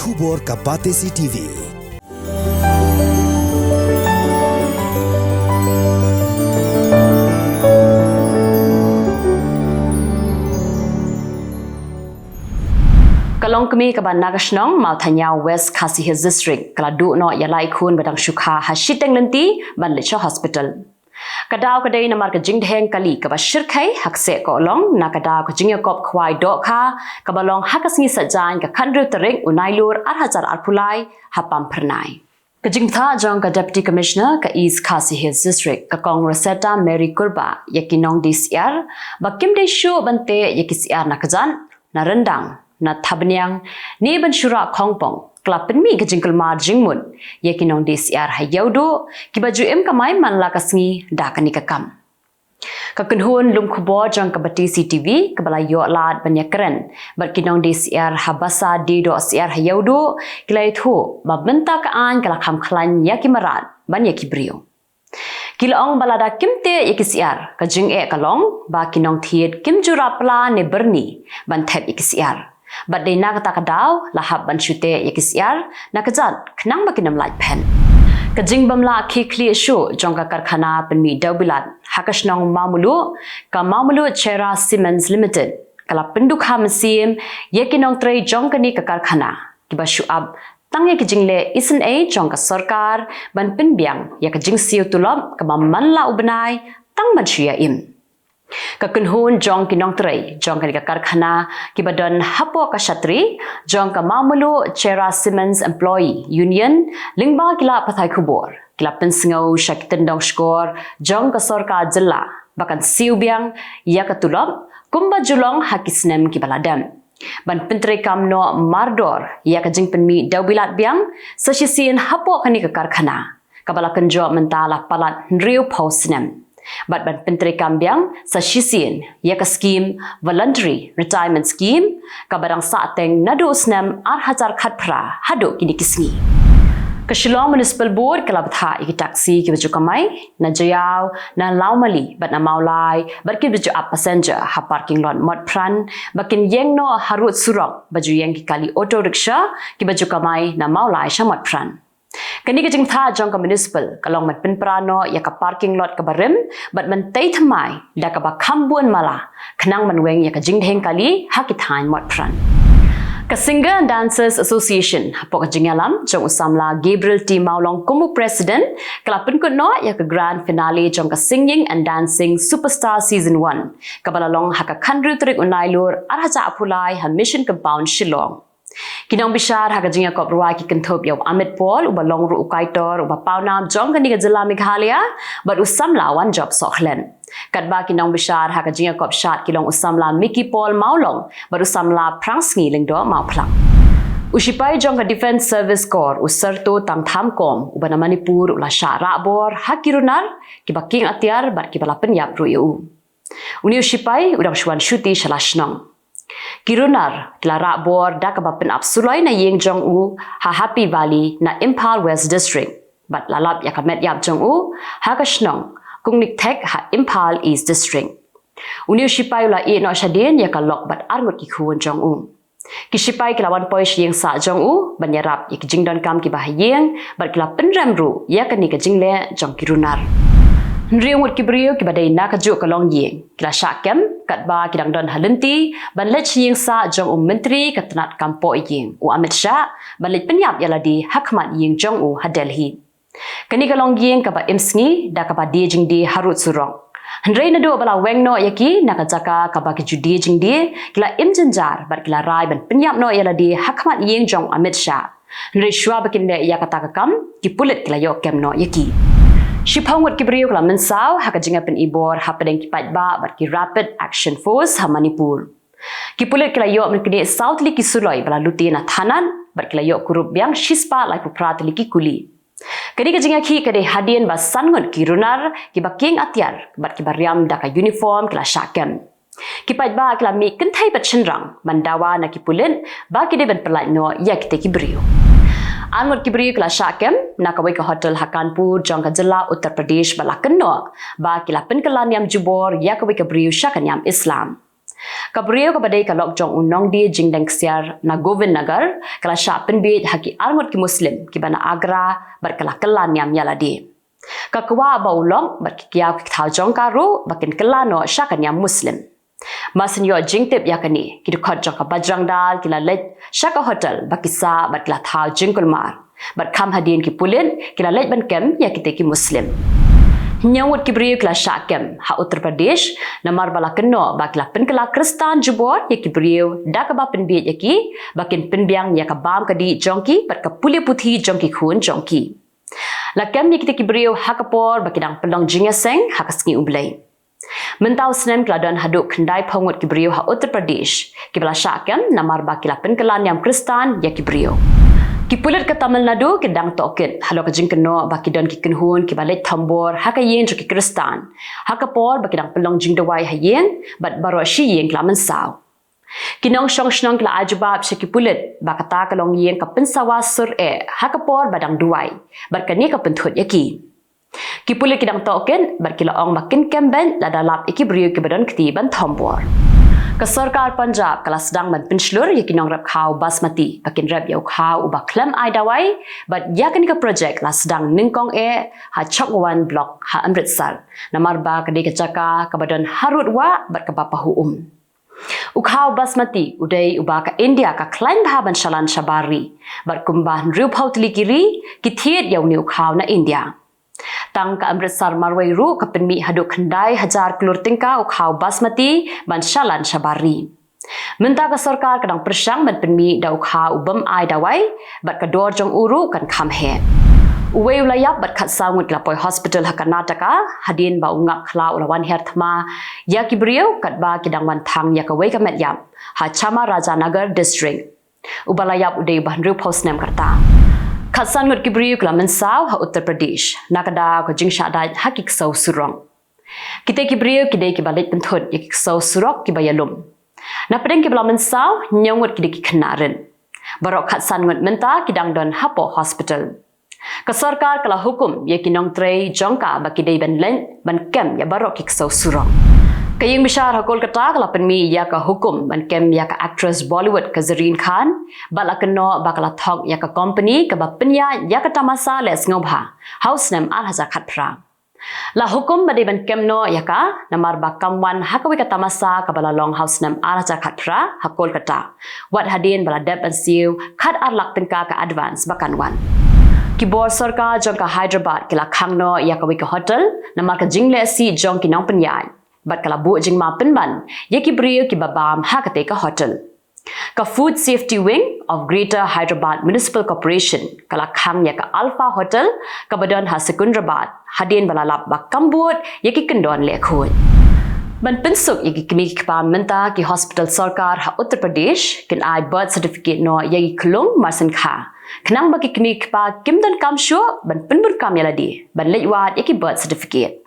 Khubor ka Pyrthei TV. Kalong kami kaban nagasnong Mautanya West Khasi Hills District kaladu no yalai khun badang shukha hashiteng lenti ban lecho hospital. Kadaw kadai namar ka jingdheng kali kaba shirkai hakse ko long na kadaw ka jingya kop khwai do kha kabalong hakasngi sajan ka khandru tereng Nailur arhajar arpulai hapam pernai. Kajingtha jong ka Deputy Commissioner ka East Khasi Hills District ka Kong Rosetta Mary Kurba yakinong DCR bakim de shu bante yakisiar na kajan na rendang na tabnyang ni ban shura khongpong klapin mi kajingkul mar jingmun yakinong DCR hayaudo kibaju em kamai manla kasngi dakani kakam kakunhun lum Khubor jang kabati CTV kabala yo lad banyakren barkinong DCR habasa dido CR hayaudo kilai thu babenta kaan kala kham khlan yakimarat ban yakibrio Kylleng balada kimte yakisiar kajing kalong ba kinong thiet kimjura pla ne berni ban thep yakisiar But they nakata kadaw lahab ban shute yakisiar nakajat knang bakinam light pen. Kajing bamla kikli shu jongka karkhana penmi daubilat hakashnong mamulu ka mamulu Chera Siemens Limited kala penduk hamsim yakinong trei jongkani ka karkhana kiba shuab tangye kijingle isen a jongka sarkar ban penbiang yakajing siu tulop ka manla ubnai tang ban shuya im. Kakunhun jong kinong trei jong ka karkhana kibadan hapo ka shatri jong ka mamulu Chera Siemens Employee Union lingba kila Pyrthei Khubor kila pensngau shaktendong skor jong ka sorka Jylla bakan siubiang yakatulop kumba julong hakisnem kibaladam ban pentre kamno mardor yakajing penmi daubilat biang sashisin hapo kani ka karkhana kabala kenjo mentala palat nriu pausnem But ban pentre kambiang sa shisin yaka scheme voluntary retirement scheme kabadang sateng nadu usnem arhajar khatpra hadu kini kisngi Kashilong Municipal Board kalabtha iki taxi ki baju kamai na jayaw na laumali bat na maulai bat ki baju up passenger ha parking lot mod pran bakin yeng no harut surok baju yeng ki kali auto rickshaw ki baju kamai na maulai sha mod pran Kani kajing tha jong ka municipal kalong mat pinprano ya ka parking lot ka barim bat man tay thamai da ka ba khambun mala khnang manweng ya ka jingdheng kali hakithain mot pran ka Singer and Dancers Association hapo ka jingalam jong usamla Gabriel T Maulong kumu president kalapin ko no ya ka grand finale jong ka Singing and Dancing Superstar Season 1 kabalalong haka khandru trik Nailur arhaja apulai ha mission compound Shillong Kinong bishar hagajinga koprwa ki kentop yaw Amit Paul uba longru ukaitor uba pawnam jong kani ka Jylla Meghalaya but usamla one job sokhlen Kadba kinong bishar hagajinga kop shat kilong usamla Mickey Paul Maulong but usamla prangsngi lingdo mauplang Usipai jong ka Defense Service Corps usarto tamtham kom uba na Manipur ula sha rabor hakirunar kibaking atyar bat kibalapen yap ru yu Uni usipai udang shwan shuti shalashnong Kirunar klara bor da kabapen apsulai na yeng jong u ha Happy Valley na Impal West District but lalap yakamet yap jong u ha kashnong kungnik tek ha Impal East District Uniu shipai ula e no shadin yakalok bat arngot ki khuon jong u Kishipai kilawan poish yeng sa jong u banyarap yik jingdon kam ki bahayeng bat kila penramru yakani ka jingle jong kirunar Nriung wat kibriyo kibadai nakaju kalong yeng kila syakem katba kidang don halenti ban lech yeng sa jong menteri katanat kampo yeng Amit Shah ban lech penyap yaladi hakmat yeng jong ha Delhi kani kalong yeng kaba imsngi da kaba die jing di harut surong Hendrai na do bala weng no yaki nakajaka kaba kiju die jing di kila imjenjar bat kila rai ban penyap no yaladi hakmat yeng jong Amit Shah Hendrai shwa bakin le yakata kakam kipulit kila yo kem no yaki Shipang wat kibriyo kala mensau hakajinga pen ibor hapadeng kipat ba bat ki Rapid Action Force ha Manipur. Kipulit kila yo mengkini South Liki Suloi bala luti na thanan bat kila yo kurup biang shispa lai puprat liki kuli. Kadi kajinga ki kade hadien ba sangot ki runar ki baking atyar bat ki bariam daka uniform kila syakem. Kipat ba kila mi kentai bat chenrang mandawa na kipulit ba ki de ban pelai no yak te kibriyo. Angot kibri kala syakem nakawai ke hotel Hakanpur jong ka Jylla Uttar Pradesh balakenno ba kilapen kalan yam jubor yakawai ke briu syakanyam Islam Kabrio kabadai kalok jong unong di jingdeng siar na Govin Nagar kala sya penbit haki alngot ki Muslim ki bana Agra berkala kelan yam yaladi. Kakwa ba ulong berkikiau ki thau jong karu bakin kelano sya kan yam Muslim. Masin yo jingtip yakani ki dukot jong ka bajrang dal kila let sya ka hotel bakisa berkala thau jingkul mar. Berkam hadin ki pulin kila let ban kem yakite ki Muslim. Nyawut kibriu kila syakem ha Uttar Pradesh namar bala keno bakla penkela Kristan jubor ya kibriu da ka ba penbiet yaki bakin penbiang ya ka bam kadi jongki bat ka puli puthi jongki khun jongki la kem ni kita kibriu ha kapor bakidang pelong jingaseng ha kasngi ublai mentau snem kila don haduk kendai pongut kibriu ha Uttar Pradesh kibala syakem namar bakila penkelan yang Kristan ya kibriu Kipulit ke Tamil Nadu ke dang toket halo ke jingkeno baki don ki kenhun ki balet tambor haka yen ki Kristan haka por baki dang pelong jing dawai hayen bat baro shi yen klamen saw kinong shong shnong kla ajubab she kipulit bakata kalong yen ka pensawa sur haka por badang duai barkani ka penthut yaki kipulit ki dang toket barkila ong makin kemben la dalap ikibriu ki badon kti ban tambor Ke Sarkar Punjab kala sedang menpenslur yakinong rap khau basmati bakin rap yau khau uba klem ai dawai but yakin ke projek la sedang ningkong ha chokwan block ha Amritsar namar ba kadi kecaka kabadon harut wa bat kabapahu Ukhau basmati udai uba ka India ka klain bahaban shalan shabari bat kumbah riu pautli kiri kithiet yau ni ukhau na India Tang ka Amritsar marway ru ka penmi haduk khandai 1000 kilur tingka ukhau basmati ban shalan shabari. Menta ka sarkar kadang persang ban penmi da ukhau ubam ai dawai bat ka dor jong uru kan kham he. Uwe ulayap bat khat sangut lapoi hospital ha Karnataka hadin ba ungak khla ulawan her thma ya kibriu kat ba kidang wan thang ya ka wei ka met yap ha Chama Rajanagar district. Ubalayap udai ban ru postnem karta. Khasan ngut kibriu klamen saw ha Uttar Pradesh nakada ko jingsha da hakik saw surong kite kibriu kidai ki balik penthut yakik saw surok ki bayalum na pedeng ki blamen saw nyongut kidai ki khnaren barok khasan ngut menta kidang don hapo hospital ka sarkar kala hukum yakinong trei jongka bakidai ban len ban kem ya barok ki saw surong Kaying bishar ha Kolkata kala penmi ya ka hukum ban kem ya ka actress Bollywood ka Zareen Khan bala keno bakala thok ya ka company ka ba penya ya ka tamasa les ngobha house name al haza khatpra la hukum bade ban kem no ya ka namar ba kamwan ha ka ka tamasa ka bala long house name al haza khatpra ha Kolkata wat hadin bala dep and siu khat ar lak tengka ka advance bakan wan Khubor sarkar jong ka Hyderabad kila khangno ya ka wika hotel namar ka jingle si jong ki nong penyai bat kala bu jing ma penban yaki brio ki babam ha ka hotel ka food safety wing of Greater Hyderabad Municipal Corporation kala khang ya ka Alpha Hotel ka badan ha Secunderabad hadin balalap ba kambut yaki kendon le khoi ban pensuk yaki kimi kpa menta ki hospital sarkar ha Uttar Pradesh kin ai birth certificate no yaki Khulung marsan kha khnang ba ki kimi kpa kimdan kam shu ban penbur kam yaladi ban lewat yaki birth certificate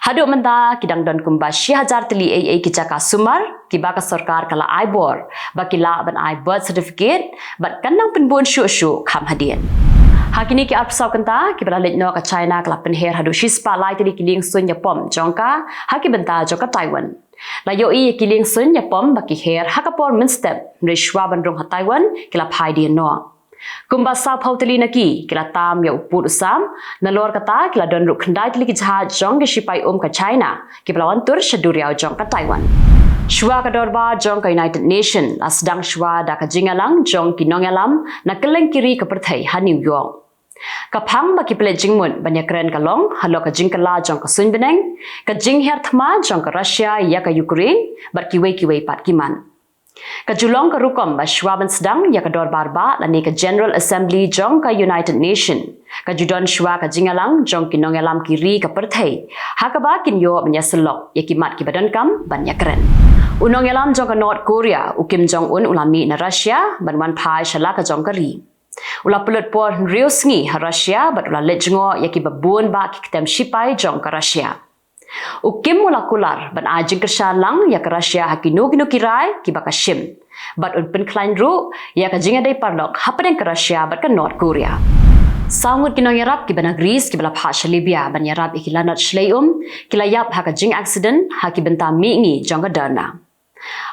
Haduk menta kidang don kumba 6000 tili AA kijaka sumar kibaka sarkar kala aibor bakila ban ai birth certificate bat kanang penbun shu kham hadien Hakini ki apsau kanta kibala letno ka China kala penher hadu shispa lai tili kiling sun yapom jongka haki benta joka Taiwan la yo I kiling sun yapom baki her hakapor min step rishwa bandrong ha Taiwan kila phai dien no Kumba sa pautili naki kila tam ya uput usam Nailur kata kila don ruk khandai tili ki jahaj jong ke shipai ka China kibala wantur shaduriau jong ka Taiwan Shwa ka dorba jong ka United Nation la sedang shwa da ka jingalang jong ki nongalam na Kylleng kiri ka Pyrthei ha New York Kapang baki pele jingmun banyak keren kalong halo ka jingkala jong ka sunbeneng ka jingher thma jong ka Russia ya ka Ukraine barkiwei pat kiman Kajulong ka rukom ba shwaban sedang ya ka dorbar ba lani ka General Assembly jong ka United Nation kajudon shwa ka jingalang jong ki nongalam kiri ka Pyrthei hakaba kinyo menyaselok ya kimat ki badan kam banyak keren Unongalam jong ka North Korea ukim Jong Un ulami na Russia banwan phai shala ka jong ka ri Ula pulut por riusngi ha Russia bat ula lejngo ya ki babun ba ki kitem shipai jong ka Russia Ukim molekular ban ajing kershan lang ya ka Russia hakinu kirai ki baka shim bat un pen klein ru ya ka jinga dai pardok hapadeng ka Russia bat ka North Korea Sangut kinong yarap ki bana Greece ki bala phasha Libya ban yarap ikilanat shleum kilayap ha ka jing accident ha ki benta mi ngi jong ka dana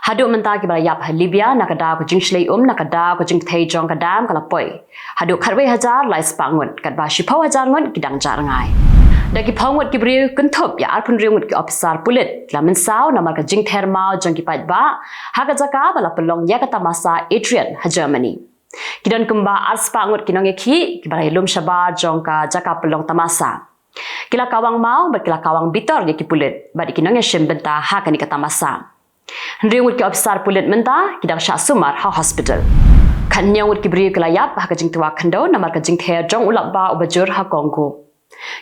Haduk mentah ki balayap Libya nakadaw ko jing shlei nakadaw ko jing thei jong kadam kalapoi. Haduk kharwe hajar lai spangun kadba shipau hajar ngon kidang jar ngai. Dagi pawngwat ki bri kunthop ya arpun riungut ki officer pulit lamen saw namar ka jing thermau jong ki pat ba haga jaka bala pelong ya kata masa Adrian ha Germany. Kidan kumba arspangut kinong ki balai lum shabar jong ka jaka pelong tamasa. Kila kawang mau kila kawang bitor ya ki pulit badi kinong shim benta ha kani kata masa. Riungut ki officer pulit menta kidang sha sumar ha hospital. Kan nyawut ki bri kelayap ha ka jing tuwa kando namar ka jing ther jong ulap ba ubajur ha Kongo.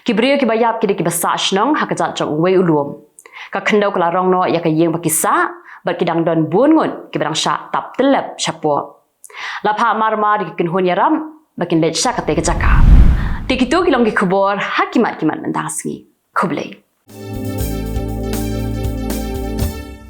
Kibrio ki bayap kidi ki basach nong hakajat jong wei ulum. Ka khendau kala rong no ya ka yeng bakisa bat kidang don bun ngun ki barang sha tap telep chapo. La pha mar ki kin hun yaram bakin lech sha kate ka jaka. Tikitu kilong ki khubor hakimat kiman mentasngi. Khublei.